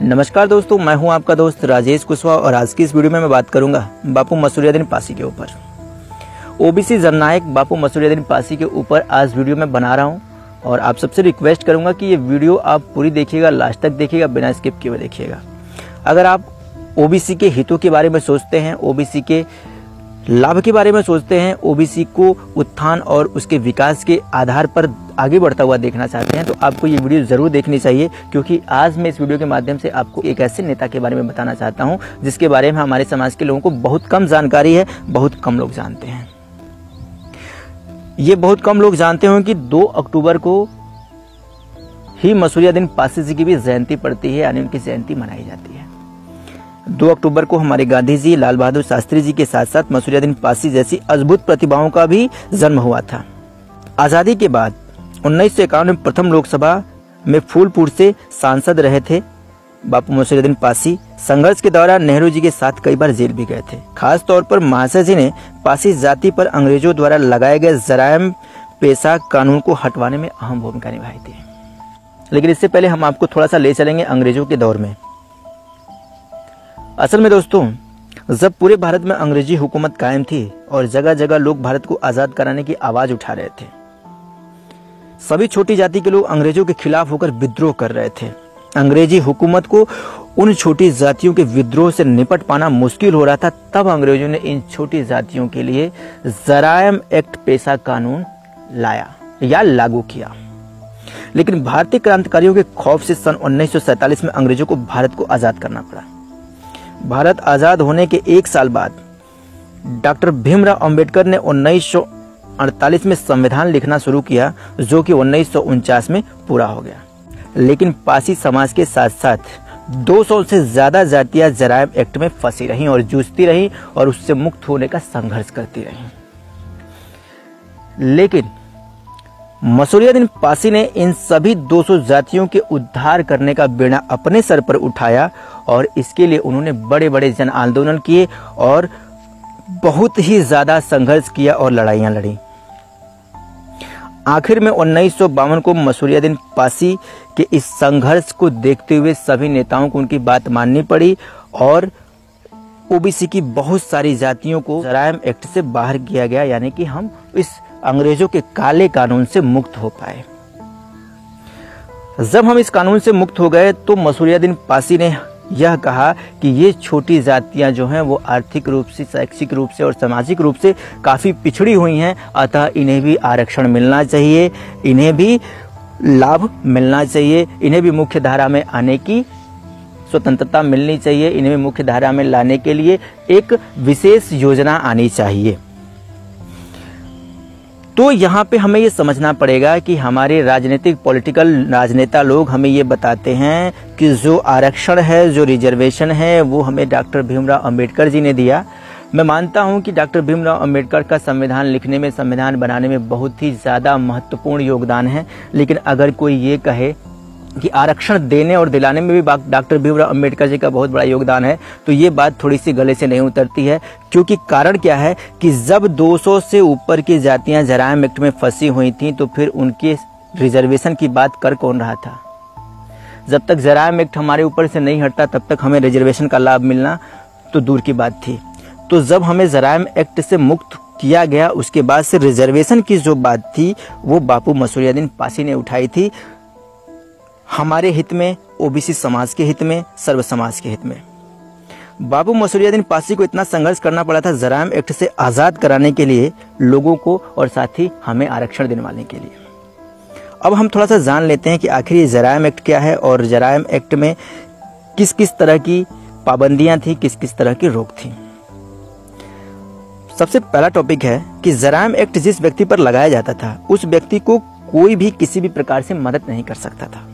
नमस्कार दोस्तों, मैं हूं आपका दोस्त राजेश कुशवाहा और आज की इस वीडियो में मैं बात करूंगा बापू मसूरियाद्दीन पासी के ऊपर। ओबीसी जननायक बापू मसूरियाद्दीन पासी के ऊपर आज वीडियो में बना रहा हूं और आप सबसे रिक्वेस्ट करूंगा कि ये वीडियो आप पूरी देखिएगा, लास्ट तक देखिएगा, बिना स्किप किए हुए देखिएगा। अगर आप ओबीसी के हितों के बारे में सोचते हैं, ओबीसी के लाभ के बारे में सोचते हैं, ओबीसी को उत्थान और उसके विकास के आधार पर आगे बढ़ता हुआ देखना चाहते हैं तो आपको ये वीडियो जरूर देखनी चाहिए, क्योंकि आज मैं इस वीडियो के माध्यम से आपको एक ऐसे नेता के बारे में बताना चाहता हूं जिसके बारे में हमारे समाज के लोगों को बहुत कम जानकारी है, बहुत कम लोग जानते हैं। ये बहुत कम लोग जानते हों कि 2 अक्टूबर को ही मसूरियाद्दीन पासी जी की भी जयंती पड़ती है, यानी उनकी जयंती मनाई जाती है। 2 अक्टूबर को हमारे गांधी जी, लाल बहादुर शास्त्री जी के साथ साथ मसूरियाद्दीन पासी जैसी अद्भुत प्रतिभाओं का भी जन्म हुआ था। आजादी के बाद 1951 में प्रथम लोकसभा में फूलपुर से सांसद रहे थे बापू मसूरियाद्दीन पासी। संघर्ष के दौरान नेहरू जी के साथ कई बार जेल भी गए थे। खास तौर पर महाशय जी ने पासी जाति पर अंग्रेजों द्वारा लगाए गए जराइम पेशा कानून को हटवाने में अहम भूमिका निभाई थी। लेकिन इससे पहले हम आपको थोड़ा सा ले चलेंगे अंग्रेजों के दौर में। असल में दोस्तों, जब पूरे भारत में अंग्रेजी हुकूमत कायम थी और जगह जगह लोग भारत को आजाद कराने की आवाज उठा रहे थे, सभी छोटी जाति के लोग अंग्रेजों के खिलाफ होकर विद्रोह कर रहे थे। अंग्रेजी हुकूमत को उन छोटी जातियों के विद्रोह से निपट पाना मुश्किल हो रहा था। तब अंग्रेजों ने इन छोटी जातियों के लिए जराइम एक्ट पेशा कानून लाया या लागू किया। लेकिन भारतीय क्रांतिकारियों के खौफ से सन 1947 में अंग्रेजों को भारत को आजाद करना पड़ा। भारत आजाद होने के 1 साल बाद डॉक्टर भीमराव अंबेडकर ने 1948 में संविधान लिखना शुरू किया, जो कि 1949 में पूरा हो गया। लेकिन पासी समाज के साथ साथ 200 से ज्यादा जातियां जराइम एक्ट में फंसी रहीं और जूझती रहीं और उससे मुक्त होने का संघर्ष करती रहीं। लेकिन मसूरियाद्दीन पासी ने इन सभी 200 जातियों के उद्धार करने का बीड़ा अपने सर पर उठाया और इसके लिए उन्होंने बड़े बड़े जन आंदोलन किए और बहुत ही ज्यादा संघर्ष किया और लड़ाइयां लड़ी। आखिर में 1952 को मसूरियाद्दीन पासी के इस संघर्ष को देखते हुए सभी नेताओं को उनकी बात माननी पड़ी और ओबीसी की बहुत सारी जातियों को जराइम एक्ट से बाहर किया गया, यानी कि हम इस अंग्रेजों के काले कानून से मुक्त हो पाए। जब हम इस कानून से मुक्त हो गए तो मसूरियाद्दीन पासी ने यह कहा कि ये छोटी जातियां जो हैं वो आर्थिक रूप से, शैक्षिक रूप से और सामाजिक रूप से काफी पिछड़ी हुई हैं, अतः इन्हें भी आरक्षण मिलना चाहिए, इन्हें भी लाभ मिलना चाहिए, इन्हें भी मुख्य धारा में आने की स्वतंत्रता मिलनी चाहिए, इन्हें भी मुख्य धारा में लाने के लिए एक विशेष योजना आनी चाहिए। तो यहाँ पे हमें ये समझना पड़ेगा कि हमारे राजनीतिक पॉलिटिकल राजनेता लोग हमें ये बताते हैं कि जो आरक्षण है, जो रिजर्वेशन है, वो हमें डॉक्टर भीमराव अंबेडकर जी ने दिया। मैं मानता हूँ कि डॉक्टर भीमराव अंबेडकर का संविधान लिखने में, संविधान बनाने में बहुत ही ज़्यादा महत्वपूर्ण योगदान है। लेकिन अगर कोई ये कहे कि आरक्षण देने और दिलाने में भी डॉक्टर भीमराव अंबेडकर जी का बहुत बड़ा योगदान है, तो ये बात थोड़ी सी गले से नहीं उतरती है। क्योंकि कारण क्या है कि जब 200 से ऊपर की जातियां जराइम एक्ट में फंसी हुई थीं तो फिर उनके रिजर्वेशन की बात कर कौन रहा था? जब तक जराइम एक्ट हमारे ऊपर से नहीं हटता तब तक हमें रिजर्वेशन का लाभ मिलना तो दूर की बात थी। तो जब हमें जराइम एक्ट से मुक्त किया गया, उसके बाद से रिजर्वेशन की जो बात थी वो बापू मसूरियाद्दीन पासी ने उठाई थी, हमारे हित में, ओबीसी समाज के हित में, सर्व समाज के हित में। बापू मसूरियाद्दीन पासी को इतना संघर्ष करना पड़ा था जराइम एक्ट से आजाद कराने के लिए लोगों को और साथ ही हमें आरक्षण दिलवाने के लिए। अब हम थोड़ा सा जान लेते हैं कि आखिर ये जराइम एक्ट क्या है और जराइम एक्ट में किस किस तरह की पाबंदियां थी, किस किस तरह की रोक थी। सबसे पहला टॉपिक है कि जराइम एक्ट जिस व्यक्ति पर लगाया जाता था उस व्यक्ति को कोई भी किसी भी प्रकार से मदद नहीं कर सकता था।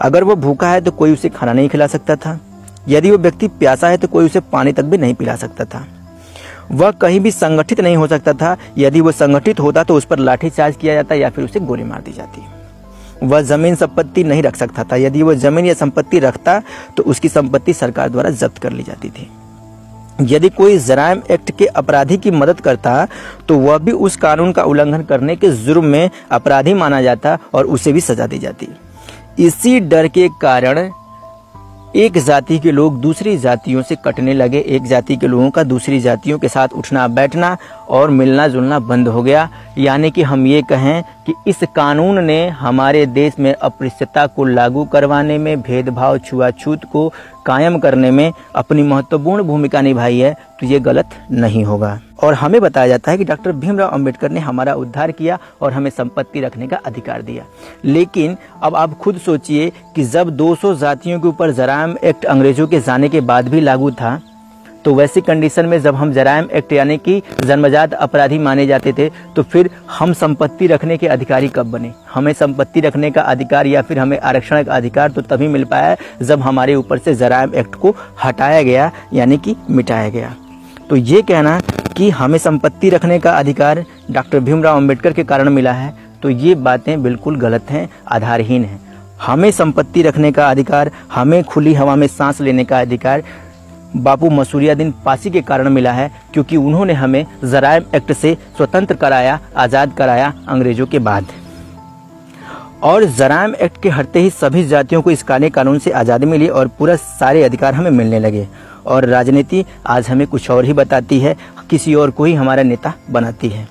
अगर वो भूखा है तो कोई उसे खाना नहीं खिला सकता था। यदि वो व्यक्ति प्यासा है तो कोई उसे पानी तक भी नहीं पिला सकता था। वह कहीं भी संगठित नहीं हो सकता था। यदि वो संगठित होता तो उस पर लाठीचार्ज किया जाता या फिर उसे गोली मार दी जाती। वह जमीन संपत्ति नहीं रख सकता था। यदि वह जमीन या संपत्ति रखता तो उसकी संपत्ति सरकार द्वारा जब्त कर ली जाती थी। यदि कोई जराइम एक्ट के अपराधी की मदद करता तो वह भी उस कानून का उल्लंघन करने के जुर्म में अपराधी माना जाता और उसे भी सजा दी जाती। इसी डर के कारण एक जाति के लोग दूसरी जातियों से कटने लगे, एक जाति के लोगों का दूसरी जातियों के साथ उठना बैठना और मिलना जुलना बंद हो गया। यानी कि हम ये कहें कि इस कानून ने हमारे देश में अस्पृश्यता को लागू करवाने में, भेदभाव छुआछूत को कायम करने में अपनी महत्वपूर्ण भूमिका निभाई है, तो ये गलत नहीं होगा। और हमें बताया जाता है कि डॉक्टर भीमराव अंबेडकर ने हमारा उद्धार किया और हमें संपत्ति रखने का अधिकार दिया। लेकिन अब आप खुद सोचिए कि जब 200 जातियों के ऊपर जराइम एक्ट अंग्रेजों के जाने के बाद भी लागू था, तो वैसी कंडीशन में जब हम जराइम एक्ट यानी कि जन्मजात अपराधी माने जाते थे, तो फिर हम संपत्ति रखने के अधिकारी कब बने? हमें संपत्ति रखने का अधिकार या फिर हमें आरक्षण का अधिकार तो तभी मिल पाया जब हमारे ऊपर से जराइम एक्ट को हटाया गया, यानी कि मिटाया गया। तो ये कहना कि हमें संपत्ति रखने का अधिकार डॉक्टर भीमराव अंबेडकर के कारण मिला है, तो ये बातें बिल्कुल गलत हैं, आधारहीन हैं। हमें संपत्ति रखने का अधिकार, हमें खुली हवा में सांस लेने का अधिकार बापू मसूरियादीन पासी के कारण मिला है, क्योंकि उन्होंने हमें जराइम एक्ट से स्वतंत्र कराया, आज़ाद कराया अंग्रेजों के बाद। और जराइम एक्ट के हटते ही सभी जातियों को इस काले कानून से आज़ादी मिली और पूरा सारे अधिकार हमें मिलने लगे। और राजनीति आज हमें कुछ और ही बताती है, किसी और को ही हमारा नेता बनाती है।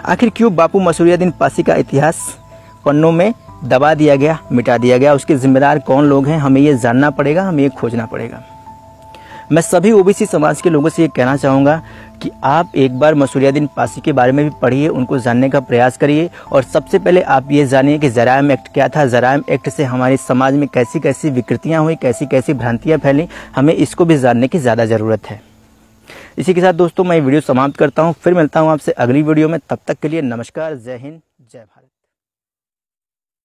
आखिर क्यों बापू मसूरियादीन पासी का इतिहास पन्नों में दबा दिया गया, मिटा दिया गया? उसके जिम्मेदार कौन लोग हैं, हमें ये जानना पड़ेगा, हमें ये खोजना पड़ेगा। मैं सभी ओबीसी समाज के लोगों से ये कहना चाहूँगा कि आप एक बार मसूरियादीन पासी के बारे में भी पढ़िए, उनको जानने का प्रयास करिए। और सबसे पहले आप ये जानिए कि जराइम एक्ट क्या था, जराइम एक्ट से हमारे समाज में कैसी कैसी विकृतियाँ हुई, कैसी कैसी भ्रांतियाँ फैली, हमें इसको भी जानने की ज़्यादा ज़रूरत है। इसी के साथ दोस्तों मैं वीडियो समाप्त करता हूँ, फिर मिलता हूँ आपसे अगली वीडियो में। तब तक के लिए नमस्कार, जय हिंद, जय भारत।